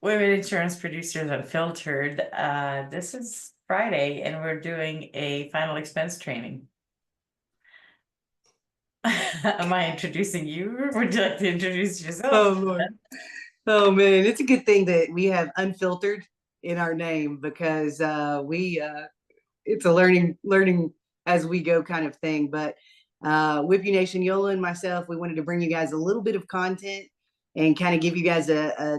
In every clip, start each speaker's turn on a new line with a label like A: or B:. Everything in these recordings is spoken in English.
A: Women Insurance Producers Unfiltered. This is Friday, and we're doing a final expense training. Am I introducing you, or would you like to introduce yourself?
B: Oh Lord. Oh man, it's a good thing that we have unfiltered in our name because we it's a learning as we go kind of thing. But Whippy Nation, Yola and myself, we wanted to bring you guys a little bit of content and kind of give you guys a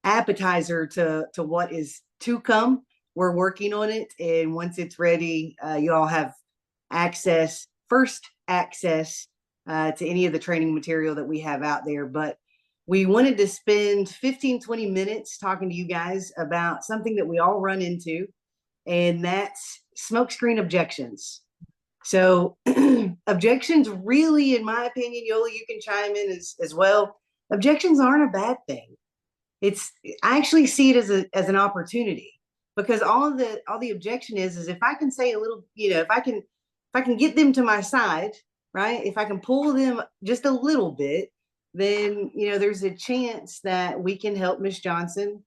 B: appetizer to what is to come. We're working on it, and once it's ready, you all have first access to any of the training material that we have out there. But we wanted to spend 15-20 minutes talking to you guys about something that we all run into, and that's smokescreen objections. So, objections really, in my opinion, Yola, you can chime in as well. Objections aren't a bad thing. It's I actually see it as an opportunity because all the objection is if I can say a little, if I can get them to my side, right? If I can pull them just a little bit, then there's a chance that we can help Miss Johnson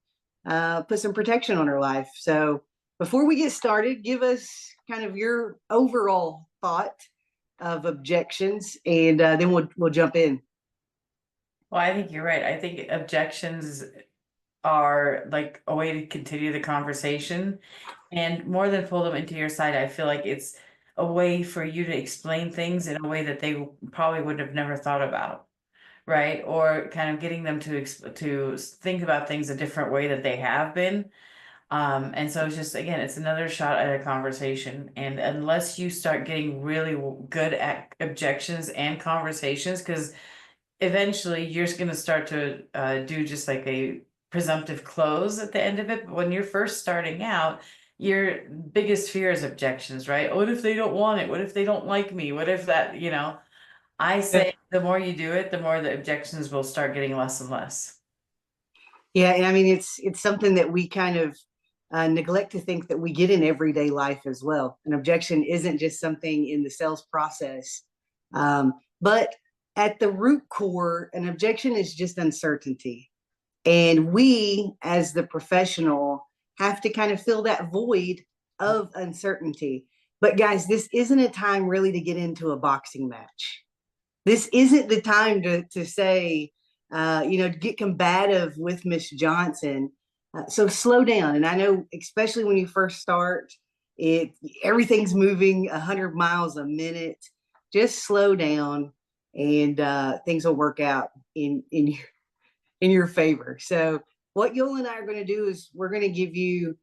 B: put some protection on her life. So before we get started, give us kind of your overall thought of objections, and then we'll jump in.
A: Well, I think you're right. I think objections are like a way to continue the conversation, and more than pull them into your side, I feel like it's a way for you to explain things in a way that they probably would have never thought about. Right? Or kind of getting them to think about things a different way that they have been. And so it's just, again, it's another shot at a conversation. And unless you start getting really good at objections and conversations, because eventually you're just going to start to do just like a presumptive close at the end of it. But when you're first starting out, your biggest fear is objections, right? What if they don't want it? What if they don't like me? What if that, I
B: Yeah,
A: say the more you do it, the more the objections will start getting less and less.
B: yeah, and I mean it's something that we kind of neglect to think that we get in everyday life as well. An objection isn't just something in the sales process, but at the root core, an objection is just uncertainty. And we, as the professional, have to kind of fill that void of uncertainty. But guys, this isn't a time really to get into a boxing match. This isn't the time to say, get combative with Miss Johnson. So slow down. And I know, especially when you first start, it everything's moving 100 miles a minute. Just slow down, and things will work out in your favor. So what Yoel and I are going to do is we're going to give you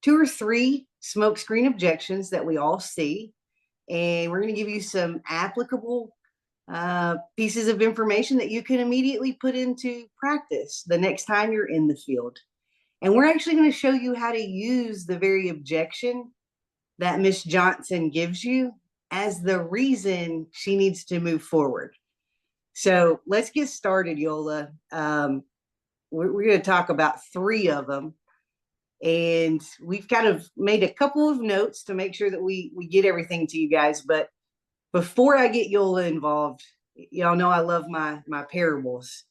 B: two or three smoke screen objections that we all see, and we're going to give you some applicable pieces of information that you can immediately put into practice the next time you're in the field. And we're actually going to show you how to use the very objection that Miss Johnson gives you as the reason she needs to move forward. So let's get started, Yola. We're going to talk about three of them. And we've kind of made a couple of notes to make sure that we get everything to you guys. But before I get Yola involved, y'all know I love my parables,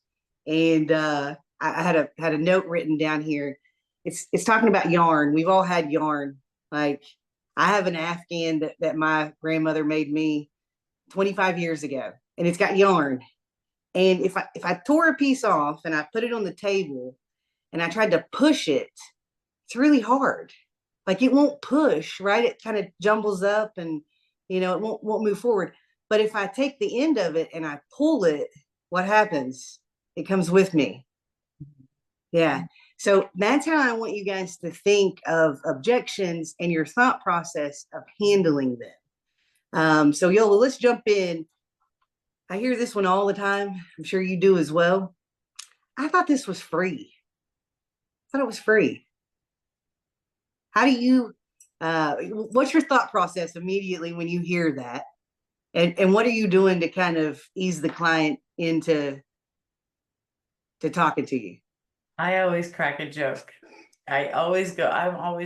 B: and I had a note written down here. It's talking about yarn. We've all had yarn. Like I have an Afghan that my grandmother made me 25 years ago, and it's got yarn. And if I tore a piece off and I put it on the table and I tried to push it, it's really hard. Like it won't push, right? It kind of jumbles up, and it won't move forward. But if I take the end of it and I pull it, what happens? It comes with me. Yeah. So that's how I want you guys to think of objections and your thought process of handling them. So Yola, let's jump in. I hear this one all the time. I'm sure you do as well. I thought this was free. I thought it was free. How do you, what's your thought process immediately when you hear that? And what are you doing to kind of ease the client into talking to you?
A: I always crack a joke. I'm always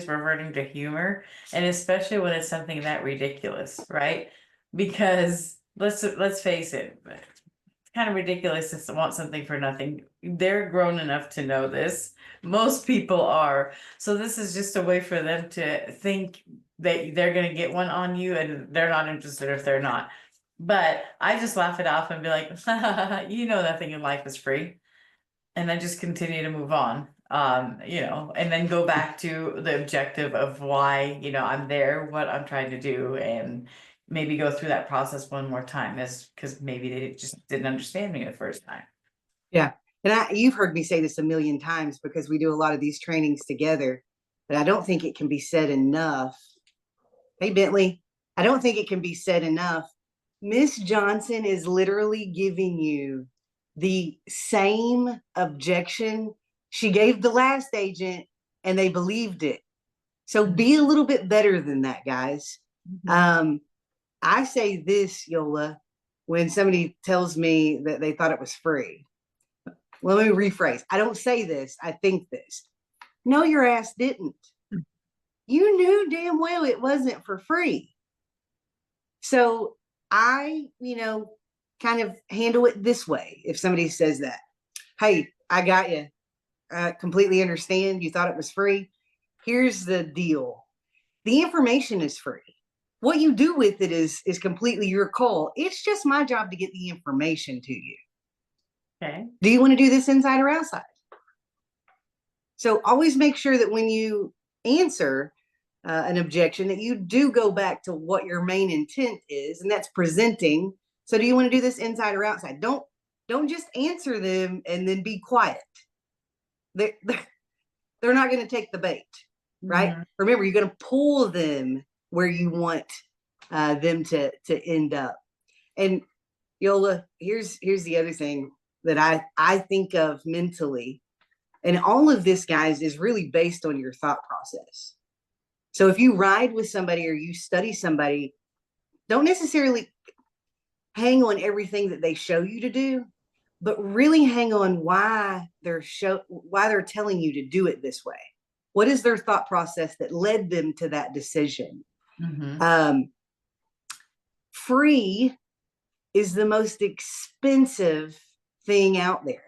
A: reverting to humor, and especially when it's something that ridiculous, right? Because let's face it, kind of ridiculous to want something for nothing. They're grown enough to know this. Most people are. So this is just a way for them to think that they're going to get one on you and they're not interested if they're not. But I just laugh it off and be like, you know, nothing in life is free. And then just continue to move on. And then go back to the objective of why, I'm there, what I'm trying to do, and maybe go through that process one more time, is because maybe they just didn't understand me the first time.
B: Yeah. And you've heard me say this a million times because we do a lot of these trainings together, but I don't think it can be said enough. Hey, Bentley, I don't think it can be said enough. Miss Johnson is literally giving you the same objection she gave the last agent, and they believed it. So be a little bit better than that, guys. I say this, Yola, when somebody tells me that they thought it was free. Let me rephrase. I don't say this. I think this. No, your ass didn't. You knew damn well it wasn't for free. So I, kind of handle it this way. If somebody says that, hey, I got you. I completely understand. You thought it was free. Here's the deal. The information is free. What you do with it is completely your call. It's just my job to get the information to you.
A: Okay.
B: Do you want to do this inside or outside? So always make sure that when you answer an objection, that you do go back to what your main intent is, and that's presenting. So do you want to do this inside or outside? Don't just answer them and then be quiet. They're not going to take the bait, right? Mm-hmm. Remember, you're going to pull them where you want them to end up. And Yola, here's the other thing that I think of mentally. And all of this, guys, is really based on your thought process. So if you ride with somebody or you study somebody, don't necessarily hang on everything that they show you to do, but really hang on why they're telling you to do it this way. What is their thought process that led them to that decision? Mm-hmm. Free is the most expensive thing out there.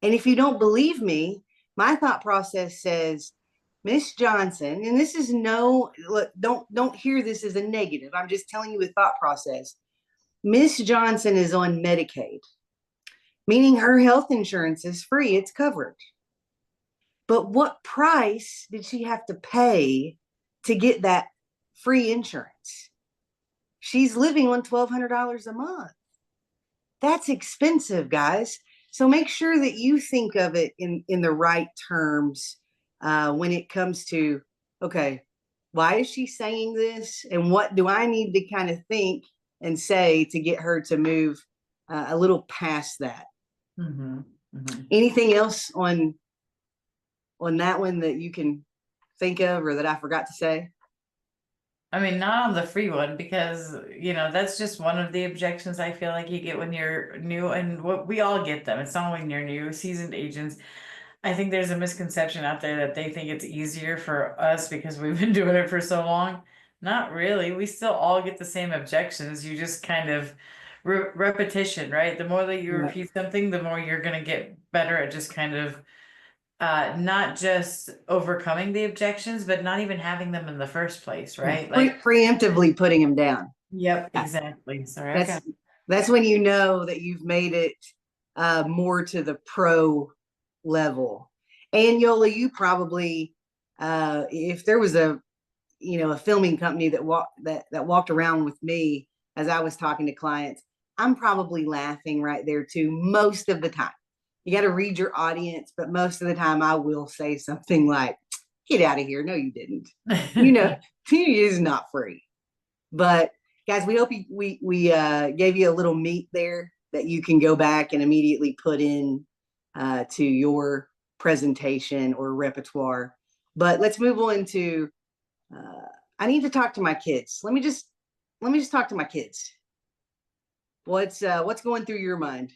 B: And if you don't believe me, my thought process says, Miss Johnson, and this is don't hear this as a negative. I'm just telling you a thought process. Miss Johnson is on Medicaid, meaning her health insurance is free. It's covered. But what price did she have to pay to get that free insurance? She's living on $1,200 a month. That's expensive, guys. So make sure that you think of it in the right terms when it comes to, okay, why is she saying this? And what do I need to kind of think and say to get her to move a little past that? Mm-hmm. Mm-hmm. Anything else on that one that you can think of or that I forgot to say?
A: I mean, not on the free one, because, that's just one of the objections I feel like you get when you're new, and we all get them. It's not when you're new. Seasoned agents, I think there's a misconception out there that they think it's easier for us because we've been doing it for so long. Not really. We still all get the same objections. You just kind of repetition, right? The more that you repeat something, the more you're going to get better at just kind of not just overcoming the objections, but not even having them in the first place, right?
B: Like preemptively putting them down.
A: Yep, exactly. Sorry.
B: That's when you know that you've made it more to the pro level. And Yola, you probably, if there was a filming company that walked around with me as I was talking to clients, I'm probably laughing right there too most of the time. You got to read your audience, but most of the time I will say something like, get out of here. No, you didn't. It is not free. But guys, we hope we gave you a little meat there that you can go back and immediately put in to your presentation or repertoire. But let's move on to, I need to talk to my kids. Let me just talk to my kids. What's going through your mind?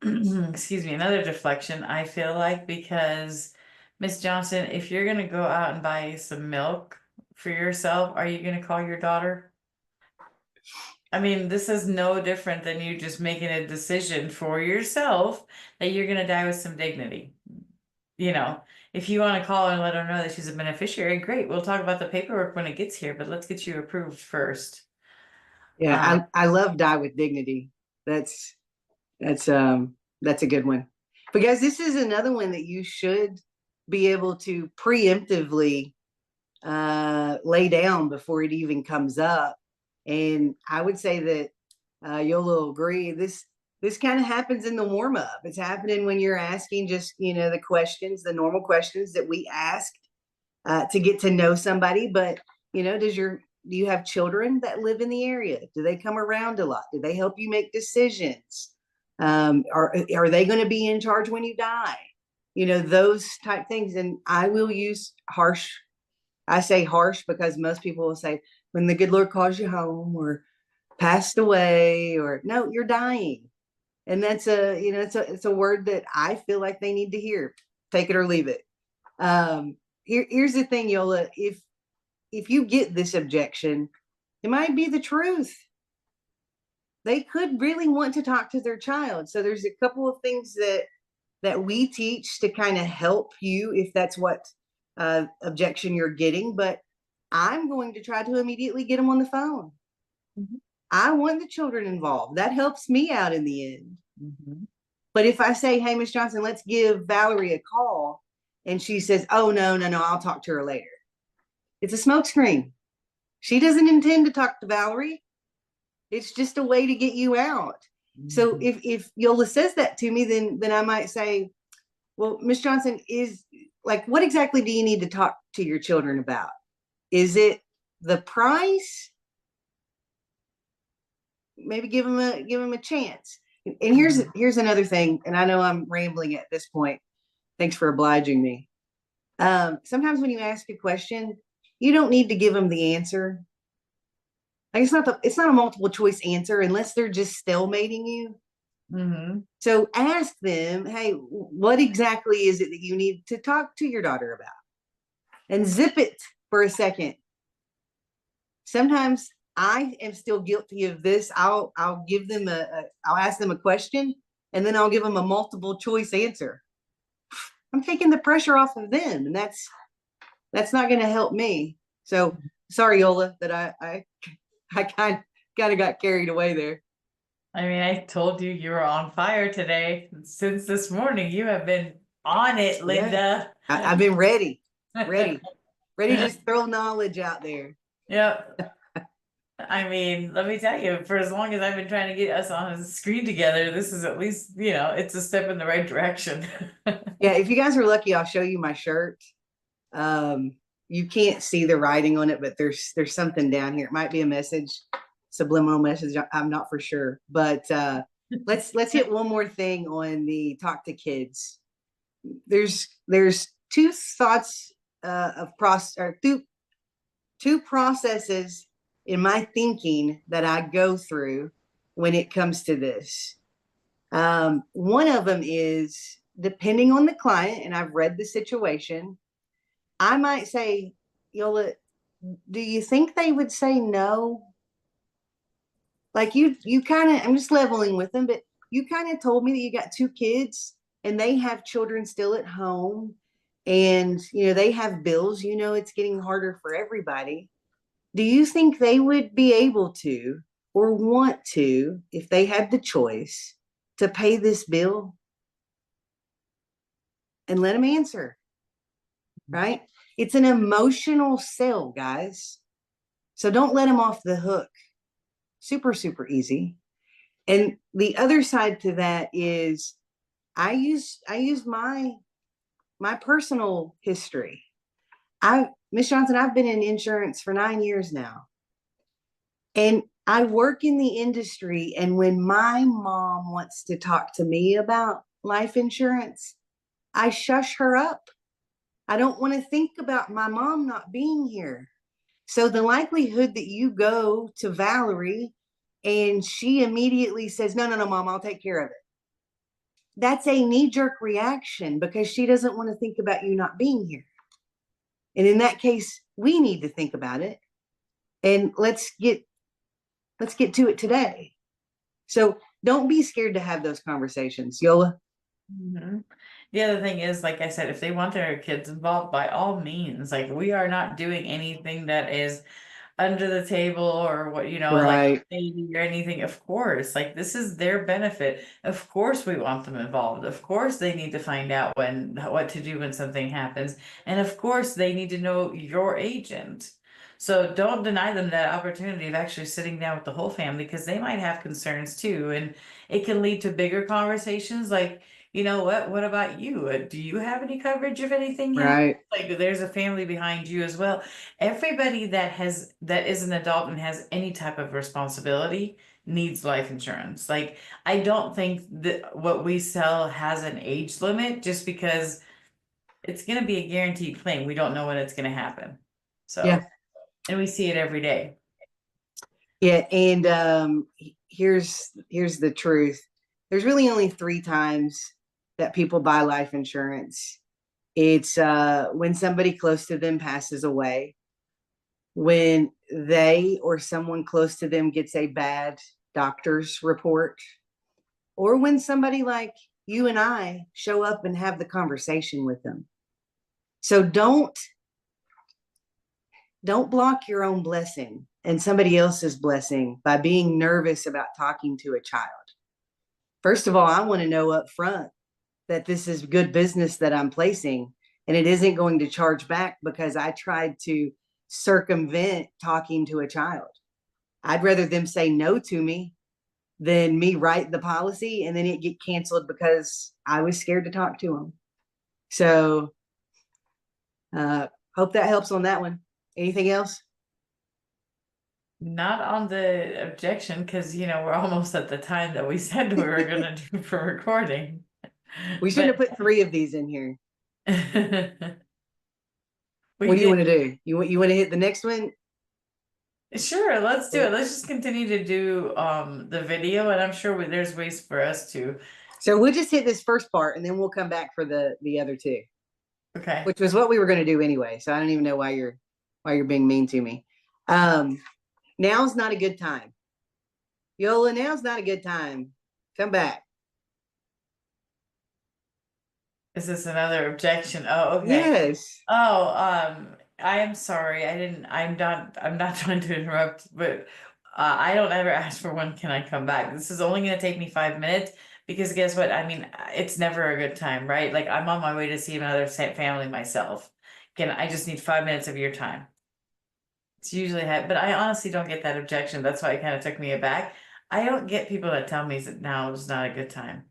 A: Excuse me, another deflection, I feel like, because Miss Johnson, if you're gonna go out and buy some milk for yourself, are you gonna call your daughter? I mean, this is no different than you just making a decision for yourself that you're gonna die with some dignity. You know, if you want to call and let her know that she's a beneficiary, great. We'll talk about the paperwork when it gets here, but let's get you approved first.
B: Yeah,
A: Uh,
B: I love die with dignity. That's that's a good one. But guys, this is another one that you should be able to preemptively lay down before it even comes up. And I would say that you'll agree this kind of happens in the warm up. It's happening when you're asking just the questions, the normal questions that we ask to get to know somebody. But do you have children that live in the area? Do they come around a lot? Do they help you make decisions? Are they going to be in charge when you die? Those type things. And I will use harsh. I say harsh because most people will say when the good Lord calls you home or passed away or no, you're dying. And that's it's a word that I feel like they need to hear. Take it or leave it. Here's the thing, Yola. If you get this objection, it might be the truth. They could really want to talk to their child. So there's a couple of things that we teach to kind of help you if that's what objection you're getting. But I'm going to try to immediately get them on the phone.
A: Mhm.
B: I want the children involved. That helps me out in the end.
A: Mhm.
B: But if I say, hey, Miss Johnson, let's give Valerie a call, and she says, oh, no, I'll talk to her later. It's a smokescreen. She doesn't intend to talk to Valerie. It's just a way to get you out. So
A: Mhm.
B: if Yola says that to me, then I might say, well, Miss Johnson, is like, what exactly do you need to talk to your children about? Is it the price? Maybe give them a chance. And
A: Mhm.
B: here's another thing, and I know I'm rambling at this point. Thanks for obliging me. Sometimes when you ask a question, you don't need to give them the answer. Like it's not a multiple choice answer unless they're just stalemating you.
A: Mhm.
B: So ask them, hey, what exactly is it that you need to talk to your daughter about? And zip it for a second. Sometimes I am still guilty of this. I'll give them I'll ask them a question and then I'll give them a multiple choice answer. I'm taking the pressure off of them, and that's not going to help me. So sorry, Yola, that I kind of got carried away there.
A: I mean, I told you you were on fire today. Since this morning, you have been on it,
B: Yeah,
A: Linda.
B: I've been ready to just throw knowledge out there.
A: Yep. I mean, let me tell you, for as long as I've been trying to get us on a screen together, this is at least, it's a step in the right direction.
B: Yeah, if you guys are lucky, I'll show you my shirt. Um, you can't see the writing on it, but there's something down here. It might be a message, subliminal message. I'm not for sure, but let's hit one more thing on the talk to kids. There's two thoughts of process or two processes in my thinking that I go through when it comes to this. One of them is depending on the client, and I've read the situation. I might say, Yola, do you think they would say no? Like you kind of, I'm just leveling with them, but you kind of told me that you got two kids and they have children still at home and they have bills, it's getting harder for everybody. Do you think they would be able to or want to, if they had the choice, to pay this bill? And let them answer, right? It's an emotional sell, guys. So don't let them off the hook. Super, super easy. And the other side to that is I use my personal history. I Miss Johnson, I've been in insurance for 9 years now. And I work in the industry. And when my mom wants to talk to me about life insurance, I shush her up. I don't want to think about my mom not being here. So the likelihood that you go to Valerie and she immediately says, no, mom, I'll take care of it. That's a knee jerk reaction because she doesn't want to think about you not being here. And in that case, we need to think about it and let's get Let's get to it today. So don't be scared to have those conversations, Yola.
A: Mhm. The other thing is, like I said, if they want their kids involved, by all means, like we are not doing anything that is under the table or what, like
B: Right,
A: maybe or anything. Of course, like this is their benefit. Of course, we want them involved. Of course, they need to find out what to do when something happens. And of course, they need to know your agent. So don't deny them that opportunity of actually sitting down with the whole family because they might have concerns too. And it can lead to bigger conversations like, what about you? Do you have any coverage if anything happens?
B: right.
A: Like there's a family behind you as well. Everybody that is an adult and has any type of responsibility needs life insurance. Like I don't think that what we sell has an age limit just because it's going to be a guaranteed claim. We don't know when it's going to happen. So,
B: Yeah.
A: and we see it every day.
B: Yeah. And here's the truth. There's really only three times that people buy life insurance. It's when somebody close to them passes away, when they or someone close to them gets a bad doctor's report, or when somebody like you and I show up and have the conversation with them. So don't block your own blessing and somebody else's blessing by being nervous about talking to a child. First of all, I want to know up front that this is good business that I'm placing and it isn't going to charge back because I tried to circumvent talking to a child. I'd rather them say no to me than me write the policy and then it get canceled because I was scared to talk to them. So hope that helps on that one. Anything else?
A: Not on the objection because, we're almost at the time that we said we were going to do for recording.
B: We shouldn't
A: But
B: have put three of these in here.
A: we
B: What do you
A: did.
B: want to do? You want to hit the next one?
A: Sure, let's do it. Let's just continue to do the video, and I'm sure there's ways for us to.
B: So we'll just hit this first part and then we'll come back for the other two,
A: Okay.
B: which was what we were going to do anyway. So I don't even know why you're being mean to me. Now's not a good time. Yola, now's not a good time. Come back.
A: Is this another objection? Oh, okay.
B: Yes.
A: Oh, I am sorry. I'm not trying to interrupt, but I don't ever ask for when can I come back. This is only going to take me 5 minutes because guess what? I mean, it's never a good time, right? Like I'm on my way to see another family myself. I just need 5 minutes of your time. It's usually but I honestly don't get that objection. That's why it kind of took me aback. I don't get people that tell me that now is not a good time.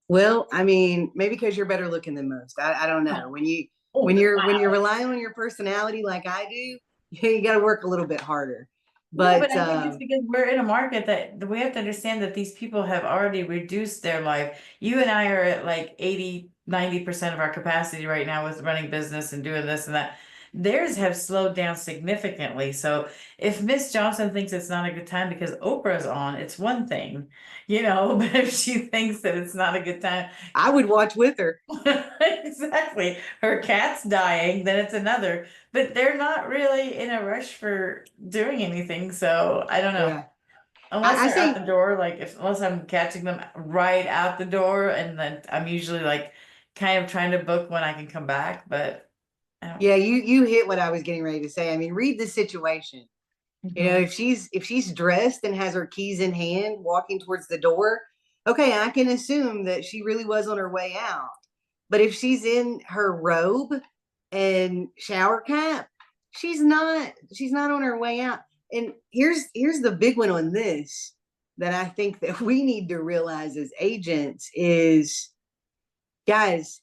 B: Well, I mean, maybe because you're better looking than most. I don't know. When you
A: Oh,
B: when you're
A: wow.
B: relying on your personality like I do, you got to work a little bit harder.
A: No, but
B: But
A: I think it's because we're in a market that we have to understand that these people have already reduced their life. You and I are at like 80, 90% of our capacity right now with running business and doing this and that. Theirs have slowed down significantly. So if Miss Johnson thinks it's not a good time because Oprah's on, it's one thing, but if she thinks that it's not a good time,
B: I would watch with her.
A: exactly. Her cat's dying, then it's another. But they're not really in a rush for doing anything, so I don't know.
B: Yeah.
A: Unless
B: I
A: they're out the
B: say,
A: door, like unless I'm catching them right out the door, and then I'm usually like kind of trying to book when I can come back, but I don't.
B: yeah, you hit what I was getting ready to say. I mean, read the situation.
A: Mhm.
B: If she's dressed and has her keys in hand, walking towards the door, okay, I can assume that she really was on her way out. But if she's in her robe and shower cap, she's not on her way out. And here's the big one on this that I think that we need to realize as agents is, guys,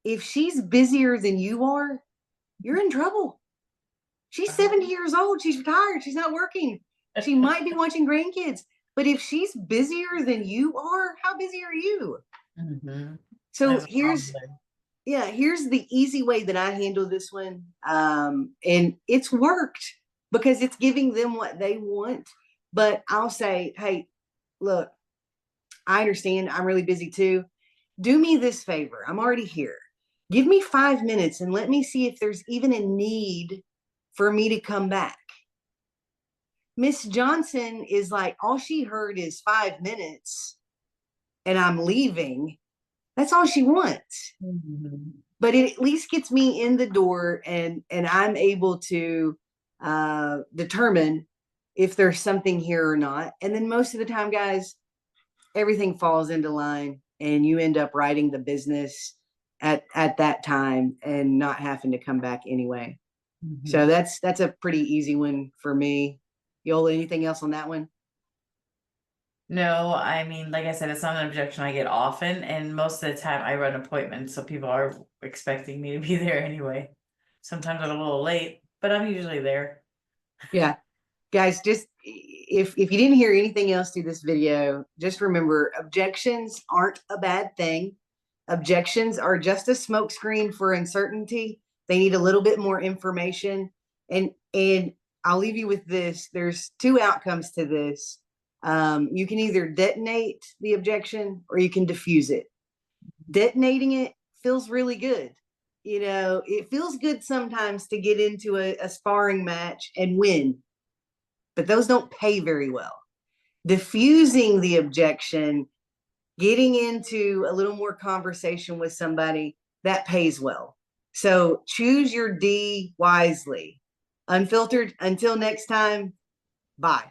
B: if she's busier than you are, you're in trouble. She's 70 years old. She's retired. She's not working. She might be watching grandkids. But if she's busier than you are, how busy are you?
A: Mhm.
B: So
A: There's a
B: here's
A: problem there.
B: yeah, here's the easy way that I handle this one. And it's worked because it's giving them what they want. But I'll say, hey, look, I understand I'm really busy too. Do me this favor. I'm already here. Give me 5 minutes and let me see if there's even a need for me to come back. Miss Johnson is like, all she heard is 5 minutes and I'm leaving. That's all she wants.
A: Mhm.
B: But it at least gets me in the door, and I'm able to determine if there's something here or not. And then most of the time, guys, everything falls into line and you end up writing the business at that time and not having to come back anyway. So
A: Mhm.
B: that's a pretty easy one for me. Yola, anything else on that one?
A: No, I mean, like I said, it's not an objection I get often, and most of the time I run appointments, so people are expecting me to be there anyway. Sometimes I'm a little late, but I'm usually there.
B: Yeah. Guys, just if you didn't hear anything else through this video, just remember objections aren't a bad thing. Objections are just a smokescreen for uncertainty. They need a little bit more information. And I'll leave you with this. There's two outcomes to this. You can either detonate the objection or you can diffuse it. Detonating it feels really good. You know, it feels good sometimes to get into a sparring match and win, but those don't pay very well. Diffusing the objection, getting into a little more conversation with somebody, that pays well. So choose your D wisely. Unfiltered, until next time, bye.